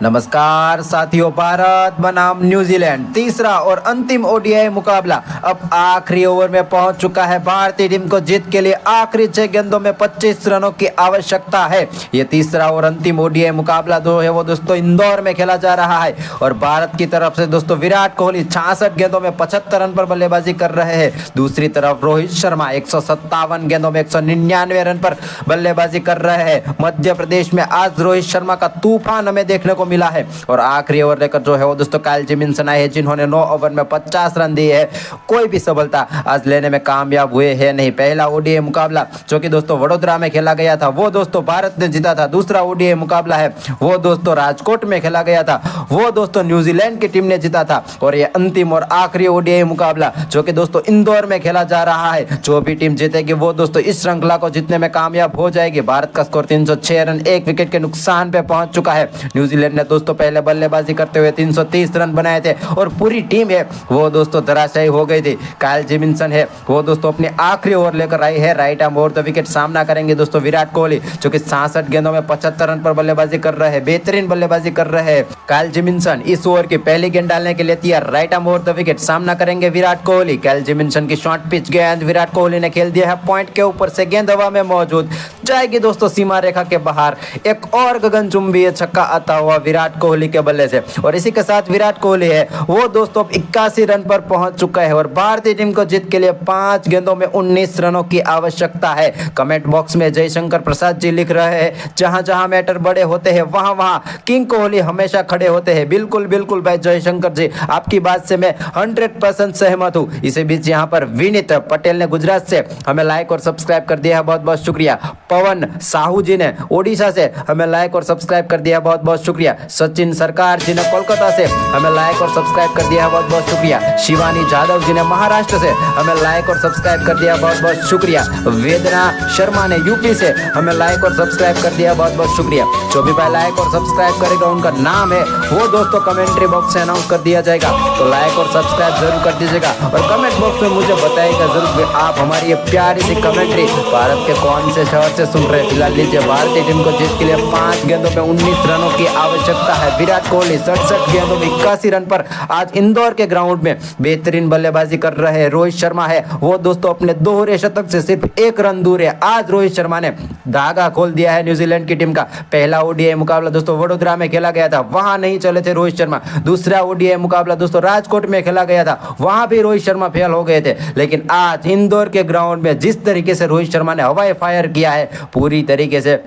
नमस्कार साथियों, भारत बनाम न्यूजीलैंड तीसरा और अंतिम ओडीआई मुकाबला अब आखिरी ओवर में पहुंच चुका है। भारतीय टीम को जीत के लिए आखिरी 6 गेंदों में 25 रनों की आवश्यकता है। ये तीसरा और अंतिम ओडीआई मुकाबला जो है वो दोस्तों इंदौर में खेला जा रहा है और भारत की तरफ से दोस्तों विराट कोहली 66 गेंदों में 75 रन पर बल्लेबाजी कर रहे हैं। दूसरी तरफ रोहित शर्मा 157 गेंदों में 199 रन पर बल्लेबाजी कर रहे हैं। मध्य प्रदेश में आज रोहित शर्मा का तूफान हमें देखने को मिला है और आखिरी ओवर लेकर जो है वो दोस्तों काइल जेमिसन आए हैं, जिन्होंने 9 ओवर में 50 रन दिए हैं। कोई भी सफलता आज लेने में कामयाब हुए हैं नहीं। पहला ओडीआई मुकाबला जो कि दोस्तों वडोदरा में खेला गया था वो दोस्तों भारत ने जीता था। दूसरा ओडीआई मुकाबला है वो दोस्तों राजकोट में खेला गया था, वो दोस्तों न्यूजीलैंड की टीम ने जीता था। और ये अंतिम और आखिरी ओडीआई मुकाबला जो कि दोस्तों इंदौर में खेला जा रहा है, जो भी टीम जीतेगी वो दोस्तों इस श्रृंखला को जीतने में कामयाब हो जाएगी। भारत का स्कोर 306 रन 1 विकेट के नुकसान पे पहुंच चुका है। न्यूजीलैंड ने दोस्तों पहले बल्लेबाजी करते हुए 330 रन बनाए थे और पूरी टीम है वो दोस्तों धराशायी हो गई थी। काइल जेमिसन है वो दोस्तों अपने आखिरी ओवर लेकर आई है। Right arm over the wicket सामना करेंगे दोस्तों विराट कोहली, जो कि 66 गेंदों में 75 रन पर बल्लेबाजी कर रहे हैं। बेहतरीन बल्लेबाजी कर रहे हैं काइल जेमिसन। इस ओवर की पहली गेंद डालने के लिए तैयार। Right arm over the wicket सामना करेंगे विराट कोहली। काइल जेमिसन की शॉर्ट पिच गेंद विराट कोहली ने खेल दिया है पॉइंट के ऊपर से। गेंद हवा में मौजूद जाएगी दोस्तों सीमा रेखा के बाहर। एक और गगनचुंबी छक्का आता हुआ विराट कोहली के बल्ले से और इसी के साथ विराट कोहली है वो दोस्तों 81 रन पर पहुंच चुका है और भारतीय टीम को जीत के लिए 5 गेंदों में 19 रनों की आवश्यकता है। कमेंट बॉक्स में जयशंकर प्रसाद जी लिख रहे हैं, जहां जहां मैटर बड़े होते हैं वहां वहां किंग कोहली हमेशा खड़े होते हैं। बिल्कुल बिल्कुल भाई जयशंकर जी, आपकी बात से मैं 100% सहमत हूं। इसी बीच यहां पर विनीत पटेल ने गुजरात से हमें लाइक और सब्सक्राइब कर दिया है, बहुत बहुत शुक्रिया। पवन साहू जी ने ओडिशा से हमें लाइक और सब्सक्राइब कर दिया, बहुत बहुत शुक्रिया। सचिन सरकार जी ने कोलकाता से हमें लाइक और सब्सक्राइब कर दिया, बहुत बहुत शुक्रिया। शिवानी जाधव जी ने महाराष्ट्र से हमें लाइक और सब्सक्राइब कर दिया, बहुत बहुत शुक्रिया। वेदना शर्मा ने यूपी से हमें लाइक और सब्सक्राइब कर दिया, बहुत बहुत शुक्रिया। जो भी भाई लाइक और सब्सक्राइब करेगा उनका नाम है वो दोस्तों कमेंट्री बॉक्स से अनाउंस कर दिया जाएगा, तो लाइक और सब्सक्राइब जरूर कर दीजिएगा और कमेंट बॉक्स में मुझे बताइएगा जरूर कि आप हमारी ये प्यारी सी कमेंट्री भारत के कौन से शहर से सुन रहे हैं। फिलहाल लीजिए, भारतीय टीम को जीत के लिए 5 गेंदों में 19 रनों की आवश्यकता है। विराट कोहली 67 गेंदों में 81 रन पर आज इंदौर के ग्राउंड में बेहतरीन बल्लेबाजी कर रहे हैं। रोहित शर्मा है वो दोस्तों अपने दोहरे शतक से सिर्फ 1 रन दूर है। आज रोहित शर्मा ने धागा खोल दिया है न्यूजीलैंड की टीम का। पहला ओडीआई मुकाबला दोस्तों वडोदरा में खेला गया था, वहां नहीं चले थे रोहित शर्मा। दूसरा ओडीआई मुकाबला दोस्तों राजकोट में खेला गया था, वहां भी रोहित शर्मा फेल हो गए थे। लेकिन आज इंदौर के ग्राउंड में जिस तरीके से रोहित शर्मा ने हवाई फायर किया है, पूरी तरीके से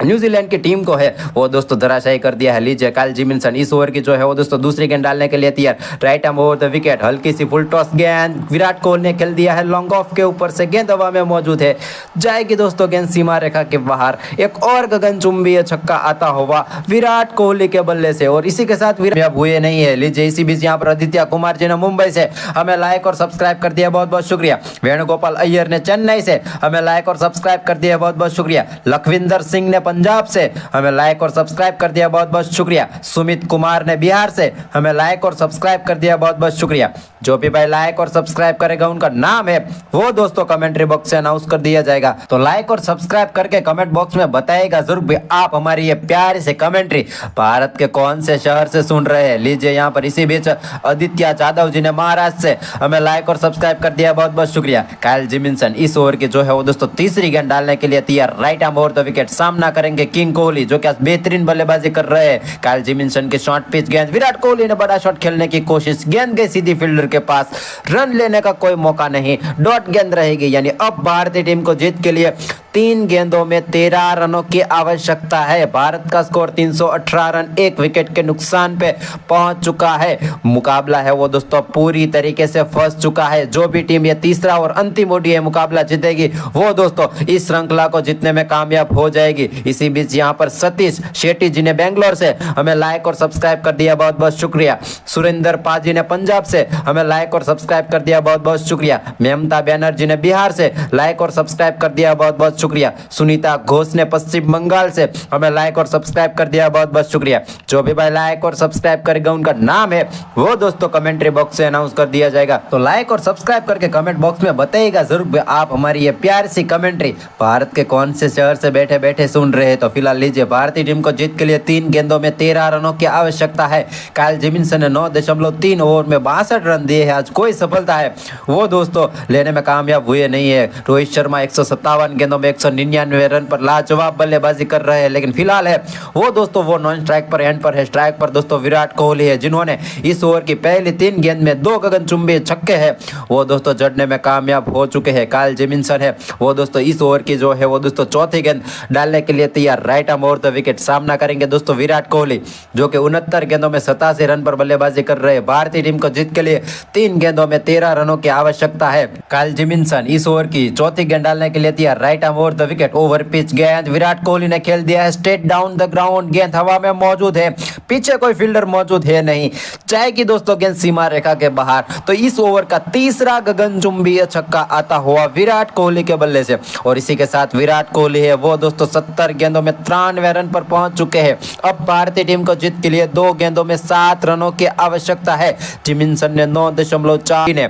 न्यूजीलैंड की टीम को है वो दोस्तों धराशायी कर दिया है। लीजिए, काइल जेमिसन इस ओवर की जो है वो दोस्तों दूसरी गेंद डालने के लिए तैयार। Right arm over the wicket, हल्की सी फुल टॉस गेंद विराट कोहली ने खेल दिया है लॉन्ग ऑफ के ऊपर से। गेंद हवा में मौजूद है, जाएगी दोस्तों गेंद सीमा रेखा के बाहर। एक और गगनचुंबी छक्का आता हुआ विराट कोहली के बल्ले से और इसी के साथ विराट हुए नहीं है। लीजिए, इसी बीच यहाँ पर आदित्य कुमार जी ने मुंबई से हमें लाइक और सब्सक्राइब कर दिया, बहुत बहुत शुक्रिया। वेणुगोपाल अय्यर ने चेन्नई से हमें लाइक और सब्सक्राइब कर दिया, बहुत बहुत शुक्रिया। लखविंदर सिंह ने पंजाब से हमें लाइक और सब्सक्राइब कर दिया, बहुत बहुत शुक्रिया। सुमित कुमार ने बिहार से हमें लाइक और सब्सक्राइब कर दिया, बहुत बहुत शुक्रिया। जो भी भाई लाइक और सब्सक्राइब करेगा उनका नाम है वो दोस्तों कमेंट्री बॉक्स से अनाउंस कर दिया जाएगा, तो लाइक और सब्सक्राइब करके कमेंट बॉक्स में बताइएगा जरूर भी आप हमारी ये प्यारी से कमेंट्री भारत के कौन से शहर से सुन रहे हैं। लीजिए, यहाँ पर इसी बीच आदित्य जाधव जी ने महाराष्ट्र से हमें लाइक और सब्सक्राइब कर दिया, बहुत बहुत शुक्रिया। काइल जेमिसन इस ओवर की जो है वो दोस्तों तीसरी गेंद डालने के लिए तैयार। Right arm over the wicket सामना करेंगे किंग कोहली, जो कि बेहतरीन बल्लेबाजी कर रहे हैं। काइल जेमिसन की शॉर्ट पिच गेंद, विराट कोहली ने बड़ा शॉट खेलने की कोशिश, गेंद गई सीधी फील्डर के पास, रन लेने का कोई मौका नहीं, डॉट गेंद रहेगी। यानी अब भारतीय टीम को जीत के लिए 3 गेंदों में 13 रनों की आवश्यकता है। भारत का स्कोर 318 रन 1 विकेट के नुकसान पे पहुंच चुका है। मुकाबला है वो दोस्तों पूरी तरीके से फंस चुका है। जो भी टीम ये तीसरा और अंतिम ओडीआई मुकाबला जीतेगी वो दोस्तों इस श्रृंखला को जीतने में कामयाब हो जाएगी। इसी बीच यहाँ पर सतीश शेट्टी जी ने बेंगलोर से हमें लाइक और सब्सक्राइब कर दिया, बहुत बहुत शुक्रिया। सुरेंद्र पाजी ने पंजाब से हमें लाइक और सब्सक्राइब कर दिया, बहुत बहुत शुक्रिया। ममता बैनर्जी ने बिहार से लाइक और सब्सक्राइब कर दिया, बहुत बहुत शुक्रिया। सुनीता घोष ने पश्चिम बंगाल से हमें लाइक और सब्सक्राइब कर दिया, बहुत बहुत शुक्रिया। जो भी भाई लाइक और सब्सक्राइब करेगा उनका नाम है वो दोस्तों कमेंट्री बॉक्स से अनाउंस कर दिया जाएगा, तो लाइक और सब्सक्राइब करके कमेंट बॉक्स में बताइएगा जरूर आप हमारी ये प्यारी सी कमेंट्री भारत के कौन से शहर से बैठे बैठे सुन रहे हैं तो फिलहाल लीजिए भारतीय टीम को जीत के लिए 3 गेंदों में 13 रनों की आवश्यकता है। काइल जेमिसन ने 9.3 ओवर में 62 रन दिए हैं। आज कोई सफलता है वो दोस्तों लेने में कामयाब हुए नहीं है। रोहित शर्मा 157 गेंदों में 199 रन पर लाजवाब बल्लेबाजी कर रहे हैं, लेकिन फिलहाल है वो दोस्तों वो नॉन स्ट्राइक पर एंड पर है। स्ट्राइक पर दोस्तों विराट कोहली है, जिन्होंने इस ओवर की पहली 3 गेंद में 2 गगनचुंबी छक्के हैं वो दोस्तों जड़ने में कामयाब हो चुके हैं। काइल जेमिसन है वो दोस्तों इस ओवर की जो है वो दोस्तों चौथी गेंद डालने के लिए तैयार। Right arm over the wicket सामना करेंगे दोस्तों विराट कोहली, जो कि 69 गेंदों में 87 रन पर बल्लेबाजी कर रहे हैं। भारतीय टीम को जीत के लिए 3 गेंदों में 13 रनों की आवश्यकता है। काइल जेमिसन इस ओवर की चौथी गेंद डालने के लिए तैयार। Right arm over the wicket, over pitch गेंद विराट कोहली ने खेल दिया है स्ट्रेट डाउन द ग्राउंड। गेंद हवा में मौजूद है, पीछे कोई फील्डर मौजूद है नहीं, जाएगी दोस्तों गेंद सीमा रेखा के बाहर। तो इस ओवर का तीसरा गगनचुंबी छक्का आता हुआ विराट कोहली के बल्ले से, और इसी के साथ विराट कोहली है वो दोस्तों 70 गेंदों में 93 रन पर पहुंच चुके हैं। अब भारतीय टीम को जीत के लिए 2 गेंदों में 7 रनों की आवश्यकता है। जेमिसन ने 9.4 ने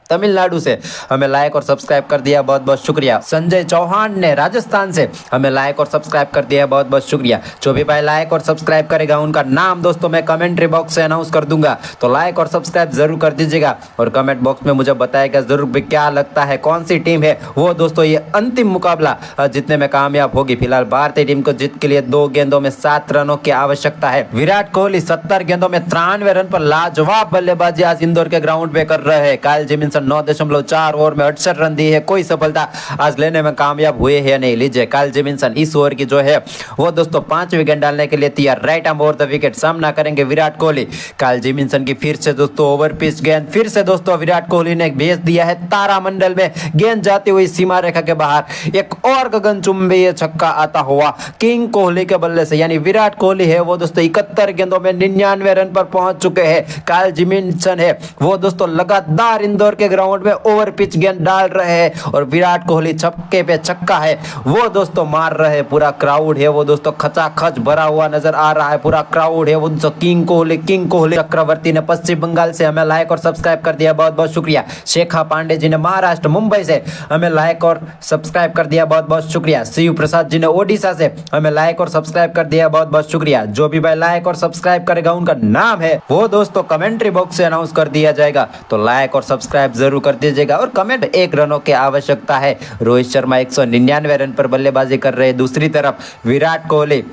तमिलनाडु से हमें लाइक और सब्सक्राइब कर दिया, बहुत बहुत शुक्रिया। संजय चौहान ने राजस्थान से हमें लाइक और सब्सक्राइब कर दिया, बहुत बहुत शुक्रिया। जो भी भाई लाइक और सब्सक्राइब करेगा उनका नाम दोस्तों मैं कमेंट्री बॉक्स से अनाउंस कर दूंगा, तो लाइक और सब्सक्राइब जरूर कर दीजिएगा और कमेंट बॉक्स में मुझे बताएगा जरूर भी क्या लगता है कौन सी टीम है वो दोस्तों ये अंतिम मुकाबला जीतने में कामयाब होगी। फिलहाल भारतीय टीम को जीत के लिए 2 गेंदों में 7 रनों की आवश्यकता है। विराट कोहली 70 गेंदों में 93 रन पर लाजवाब बल्लेबाजी आज इंदौर के ग्राउंड पे कर रहे हैं। काइल जेमिसन 9.4 ओवर में 68 रन दिए है, कोई सफलता आज लेने में कामयाब हुए हैं नहीं। लीजिए काइल जेमिसन इस ओवर की जो है वो दोस्तों 5वीं गेंद डालने के लिए तैयार। Right arm over the wicket सामना करेंगे विराट कोहली। काइल जेमिसन की फिर से दोस्तों ओवर पिच गेंद, फिर से दोस्तों विराट कोहली ने भेज दिया है तारामंडल में, गेंद जाती हुई सीमा रेखा के बाहर। एक और गगनचुंबी छक्का आता हुआ किंग कोहली के बल्ले से, यानी विराट कोहली है वो दोस्तों 71 गेंदों में 99 रन पर पहुंच चुके हैं। काइल जेमिसन है वो दोस्तों लगातार इंदौर के ग्राउंड में ओवर पिच गेंद डाल रहे हैं और विराट कोहली छक्के पे छक्का है वो दोस्तों मार रहे हैं। पूरा क्राउड है वो दोस्तों खचाखच भरा हुआ नजर आ रहा है, पूरा क्राउड है वो दोस्तों किंग कोहली। चक्रवर्ती ने पश्चिम बंगाल से हमें लाइक और सब्सक्राइब कर दिया, बहुत बहुत शुक्रिया। शेखा पांडे जी ने महाराष्ट्र मुंबई से हमें लाइक और सब्सक्राइब कर दिया, बहुत बहुत शुक्रिया। शिव प्रसाद जी ने ओडिशा से हमें लाइक और सब्सक्राइब कर दिया, बहुत बहुत शुक्रिया। जो भी भाई लाइक और सब्सक्राइब करेगा उनका नाम है वो दोस्तों कमेंट्री बॉक्स से अनाउंस कर दिया जाएगा, तो लाइक और सब्सक्राइब जरूर कर दीजिएगा और कमेंट 1 रनों की आवश्यकता है। रोहित शर्मा 199 रन पर बल्लेबाजी कर रहे हैं, दूसरी तरफ विराट कोहली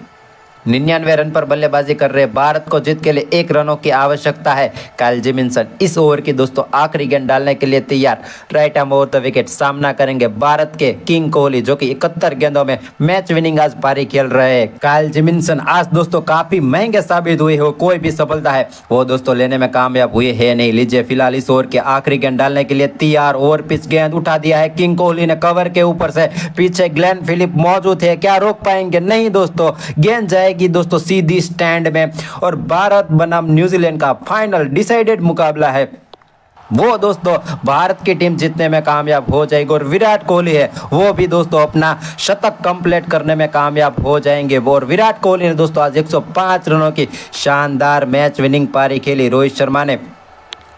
99 रन पर बल्लेबाजी कर रहे। भारत को जीत के लिए 1 रनों की आवश्यकता है। काइल जेमिसन इस ओवर की दोस्तों आखिरी गेंद डालने के लिए तैयार। Right arm over the wicket सामना करेंगे भारत के किंग कोहली, जो कि 71 गेंदों में मैच विनिंग आज पारी खेल रहे हैं। काइल जेमिसन आज दोस्तों काफी महंगे साबित हुए हो, कोई भी सफलता है वो दोस्तों लेने में कामयाब हुए है नहीं। लीजिए फिलहाल इस ओवर की आखिरी गेंद डालने के लिए तैयार। ओवर पिच गेंद उठा दिया है किंग कोहली ने कवर के ऊपर से, पीछे ग्लेन फिलिप मौजूद है, क्या रोक पाएंगे? नहीं दोस्तों, गेंद जाएगी दोस्तों सीधी स्टैंड में और भारत बनाम न्यूजीलैंड का फाइनल डिसाइडेड मुकाबला है वो दोस्तों भारत की टीम जीतने में कामयाब हो जाएगी और विराट कोहली है वो भी दोस्तों अपना शतक कंप्लीट करने में कामयाब हो जाएंगे। और विराट कोहली ने दोस्तों आज 105 रनों की शानदार मैच विनिंग पारी खेली। रोहित शर्मा ने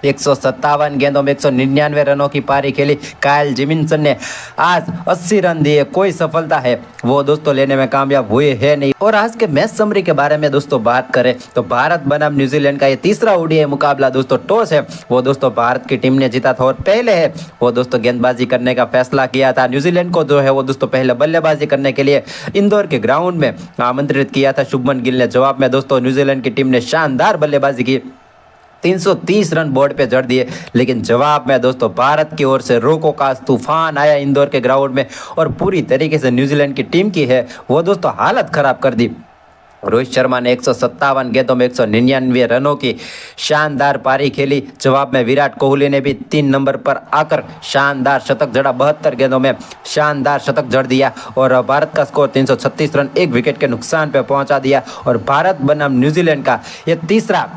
157 गेंदों में 199 रनों की पारी खेली। काइल जेमिसन ने आज 80 रन दिए, कोई सफलता है वो दोस्तों लेने में कामयाब हुए है नहीं। और आज के मैच समरी के बारे में दोस्तों बात करें तो भारत बनाम न्यूजीलैंड का ये तीसरा ओडीआई मुकाबला दोस्तों टॉस है वो दोस्तों भारत की टीम ने जीता था और पहले है वो दोस्तों गेंदबाजी करने का फैसला किया था। न्यूजीलैंड को जो है वो दोस्तों पहले बल्लेबाजी करने के लिए इंदौर के ग्राउंड में आमंत्रित किया था। शुभमन गिल ने जवाब में दोस्तों न्यूजीलैंड की टीम ने शानदार बल्लेबाजी की, 330 रन बोर्ड पे जड़ दिए, लेकिन जवाब में दोस्तों भारत की ओर से रोको का तूफान आया इंदौर के ग्राउंड में और पूरी तरीके से न्यूजीलैंड की टीम की है वो दोस्तों हालत खराब कर दी। रोहित शर्मा ने 157 गेंदों में 199 रनों की शानदार पारी खेली। जवाब में विराट कोहली ने भी 3 नंबर पर आकर शानदार शतक जड़ा, 72 गेंदों में शानदार शतक जड़ दिया और भारत का स्कोर 336 रन 1 विकेट के नुकसान पर पहुंचा दिया और भारत बनाम न्यूजीलैंड का यह तीसरा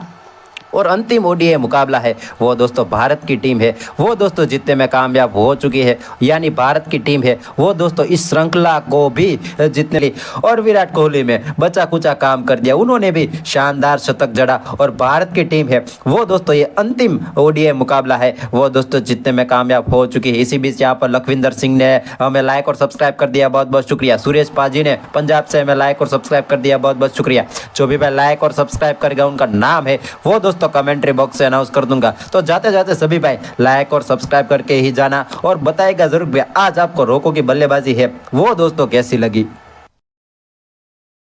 और अंतिम ओडीआई मुकाबला है वो दोस्तों भारत की टीम है वो दोस्तों जीतने में कामयाब हो चुकी है। यानी भारत की टीम है वो दोस्तों इस श्रृंखला को भी जीतने ली और विराट कोहली में बचा कुचा काम कर दिया, उन्होंने भी शानदार शतक जड़ा और भारत की टीम है वो दोस्तों ये अंतिम ओडीआई मुकाबला है वो दोस्तों जीतने में कामयाब हो चुकी है। इसी बीच यहाँ पर लखविंदर सिंह ने हमें लाइक और सब्सक्राइब कर दिया, बहुत बहुत शुक्रिया। सुरेश पाजी ने पंजाब से हमें लाइक और सब्सक्राइब कर दिया, बहुत बहुत शुक्रिया। जो भी मैं लाइक और सब्सक्राइब करेगा उनका नाम है वो दोस्तों कमेंट्री बॉक्स से अनाउंस कर दूंगा। तो जाते जाते सभी भाई लाइक और सब्सक्राइब करके ही जाना और बताएगा जरूर भैया आज आपको रोको की बल्लेबाजी है वो दोस्तों कैसी लगी।